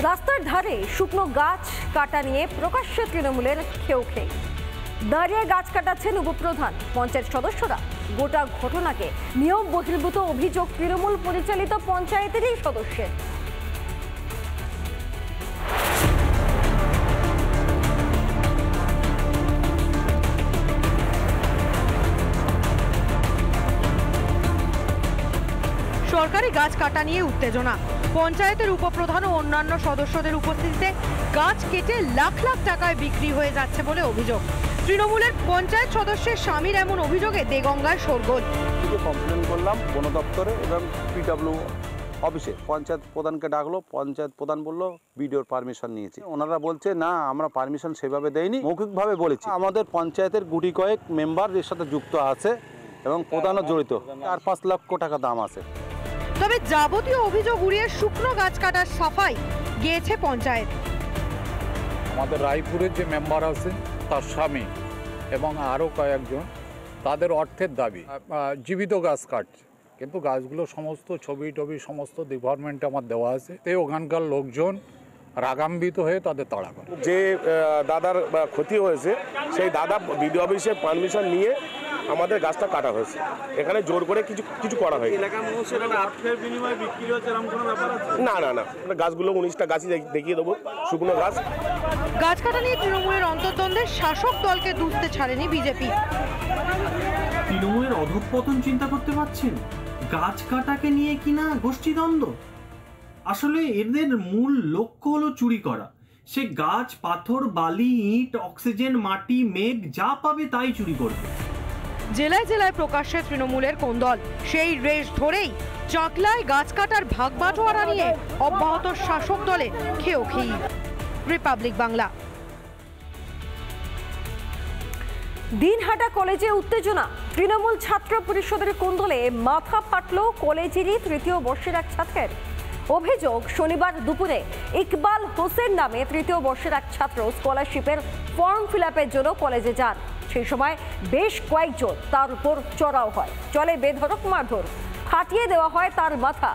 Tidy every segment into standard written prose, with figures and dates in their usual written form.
রাস্তার ধারে শুকনো গাছ কাটা নিয়ে প্রকাশ্যে তৃণমূলের খেউ খেয়ে দাঁড়িয়ে গাছ কাটাচ্ছেন উপপ্রধান। পঞ্চায়েত সদস্যরা গোটা ঘটনাকে নিয়ম বহির্ভূত অভিযোগ তৃণমূল পরিচালিত পঞ্চায়েতেরই সদস্যের। সরকারি গাছ কাটা নিয়ে উত্তেজনা। পঞ্চায়েতের উপপ্রধান ও অন্যান্য সদস্যদের উপস্থিতিতে গাছ কেটে লাখ লাখ টাকায় বিক্রি হয়ে যাচ্ছে বলে অভিযোগ। তৃণমূলের পঞ্চায়েত সদস্যের স্বামীর এমন অভিযোগে দেগঙ্গায় শোরগোল। কমপ্লেন করলাম বন দপ্তরে এবং পিডব্লিউ অফিসে। পঞ্চায়েত প্রধানকে ডাকলো, পঞ্চায়েত প্রধান বলল বিডিওর পারমিশন নিয়েছি। ওনারা বলছে না, আমরা পারমিশন সেভাবে দেইনি, মৌখিকভাবে বলেছি। আমাদের পঞ্চায়েতের গুটি কয়েক মেম্বার এর সাথে যুক্ত আছে এবং প্রধানও জড়িত। 4-5 লক্ষ টাকা দাম আছে। তবে যাবতীয় অভিযোগ উড়িয়ে শুকনো গাছ কাটার সাফাই গিয়েছে পঞ্চায়েত। আমাদের রায়পুরের যে মেম্বার আছে তার স্বামী এবং আরও কয়েকজন তাদের অর্থের দাবি জীবিত গাছ কাটছে, কিন্তু গাছগুলো সমস্ত ছবি টবি সমস্ত ডিপার্টমেন্টে আমার দেওয়া আছে। তাই ওখানকার লোকজন রাগান্বিত হয়ে তাদের তাড়া করে। যে দাদার ক্ষতি হয়েছে সেই দাদা বিডিও অফিসে পারমিশন নিয়ে আমাদের গাছটা কাটা হয়েছে। এখানে জোর করে কিছু করা হয় না। না না না, গাছগুলো 19টা গাছই দেখিয়ে দেবো, শুকনো গাছ। গাছ কাটা নিয়ে তৃণমূলের অন্তর্দ্বন্দ্বের শাসক দলকে দুষতে ছাড়েনি বিজেপি। তৃণমূলের অধঃপতন চিন্তা করতে পারছেন? গাছ কাটাকে নিয়ে কিনা গোষ্ঠীদ্বন্দ্ব। আসলে এদের মূল লক্ষ্য হলো চুরি করা। সে গাছ, পাথর, বালি, ইট, অক্সিজেন, মাটি, মেঘ যা পাবে তাই চুরি করবে। জেলায় জেলায় প্রকাশ্যে তৃণমূলের কোন্দল। সেই রেশ ধরেই চাকলায় গাছ কাটার ভাগ বাটোয়ারা নিয়ে অব্যাহত শাসক দলে খেও খেই। রিপাবলিক বাংলা। দিনহাটা কলেজে উত্তেজনা। তৃণমূল ছাত্র পরিষদের কোন্দলে মাথা ফাটল কলেজেরই 3য় বর্ষের এক ছাত্রের। অভিযোগ, শনিবার দুপুরে ইকবাল হোসেন নামে 3য় বর্ষের এক ছাত্র স্কলারশিপের ফর্ম ফিল আপের জন্য কলেজে যান। সেই সময় বেশ কয়েকজন তার উপর চড়াও হয়। চলে বেধড়ক মারধর, ফাটিয়ে দেওয়া হয় তার মাথা।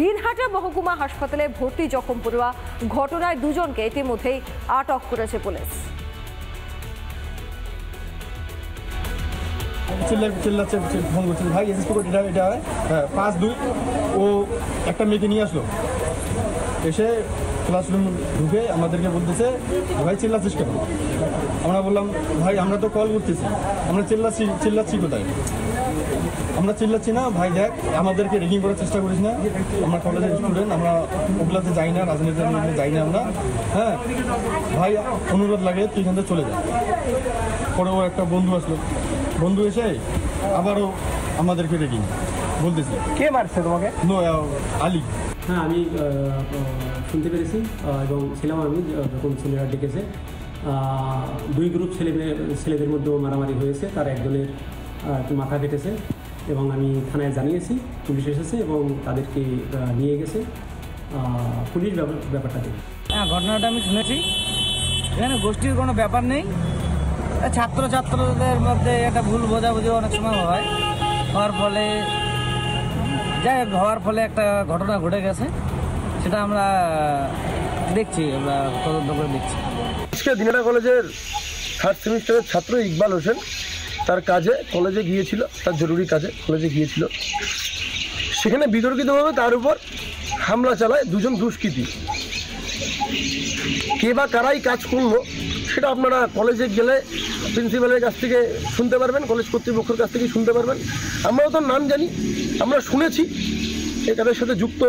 দিনহাটা মহকুমা হাসপাতালে ভর্তি জখম পড়ুয়া। ঘটনায় 2 জনকে ইতিমধ্যেই আটক করেছে পুলিশ। চিল্লাচ্ছে ফোন করছে, ভাই এসএসপি কোড এটা 5-2। ও একটা মেয়েকে নিয়ে আসলো, এসে ক্লাসরুম ঢুকে আমাদেরকে বলতেছে, ভাই চিল্লাচ্ছিস কেন? আমরা বললাম, ভাই আমরা তো কল করতেছি, আমরা চিল্লাচ্ছি কোথায়? আমরা চিল্লাচ্ছি না ভাই, দেখ আমাদেরকে রেগিং করার চেষ্টা করিস না, আমরা কলেজের স্টুডেন্ট, আমরা ওগুলাতে যাই না, রাজনীতি যাই না আমরা। হ্যাঁ ভাই, অনুরোধ লাগে তুই এখান থেকে চলে যা। পরে ওর একটা বন্ধু আসলো, বন্ধু এসে আবারও আমাদেরকে রেগিং বলতেছে। কে মারছে তোমাকে? আলী। হ্যাঁ, আমি শুনতে পেরেছি এবং ছিলাম আমি যখন ছেলেরা ডেকেছে। 2 গ্রুপ ছেলেদের মধ্যেও মারামারি হয়েছে। তার একজনের মাথা কেটেছে এবং আমি থানায় জানিয়েছি, পুলিশ এসেছে এবং তাদেরকে নিয়ে গেছে। পুলিশ ব্যাপারটা দেখে। হ্যাঁ, ঘটনাটা আমি শুনেছি। এখানে গোষ্ঠীর কোনো ব্যাপার নেই। ছাত্রদের মধ্যে একটা ভুল বোঝাবুঝি অনেক সময় হওয়ার ফলে একটা ঘটনা ঘটে গেছে। সেটা আমরা দেখছি, আমরা তদন্ত করে দেখছি। আজকে দিনহাটা কলেজের 3rd সেমিস্টারের ছাত্র ইকবাল হোসেন তার কাজে কলেজে গিয়েছিল, তার জরুরি কাজে কলেজে গিয়েছিল। সেখানে বিতর্কিতভাবে তার উপর হামলা চালায় 2 জন দুষ্কৃতী। কে বা কারাই কাজ করলো সেটা আপনারা কলেজে গেলে প্রিন্সিপালের কাছ থেকে শুনতে পারবেন, কলেজ কর্তৃপক্ষের কাছ থেকে শুনতে পারবেন। আমরাও তো নাম জানি, আমরা শুনেছি এই কাজের সাথে যুক্ত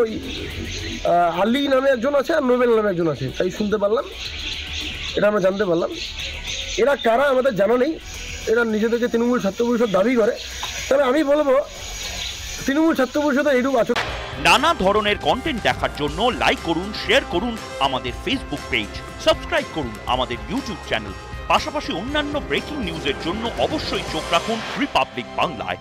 আলী নামে একজন আছে আর নোবেল নামে একজন আছে, তাই শুনতে পারলাম, এটা আমরা জানতে পারলাম। এরা কারা আমাদের জানা নেই। এরা নিজেদেরকে তৃণমূল ছাত্র পরিষদ দাবি করে। তবে আমি বলবো তৃণমূল ছাত্র পরিষদের এইরূপ আচরণ। নানা ধরনের কন্টেন্ট দেখার জন্য লাইক করুন, শেয়ার করুন আমাদের ফেসবুক পেজ, সাবস্ক্রাইব করুন আমাদের ইউটিউব চ্যানেল। পাশাপাশি অন্যান্য ব্রেকিং নিউজের জন্য অবশ্যই চোখ রাখুন রিপাবলিক বাংলায়।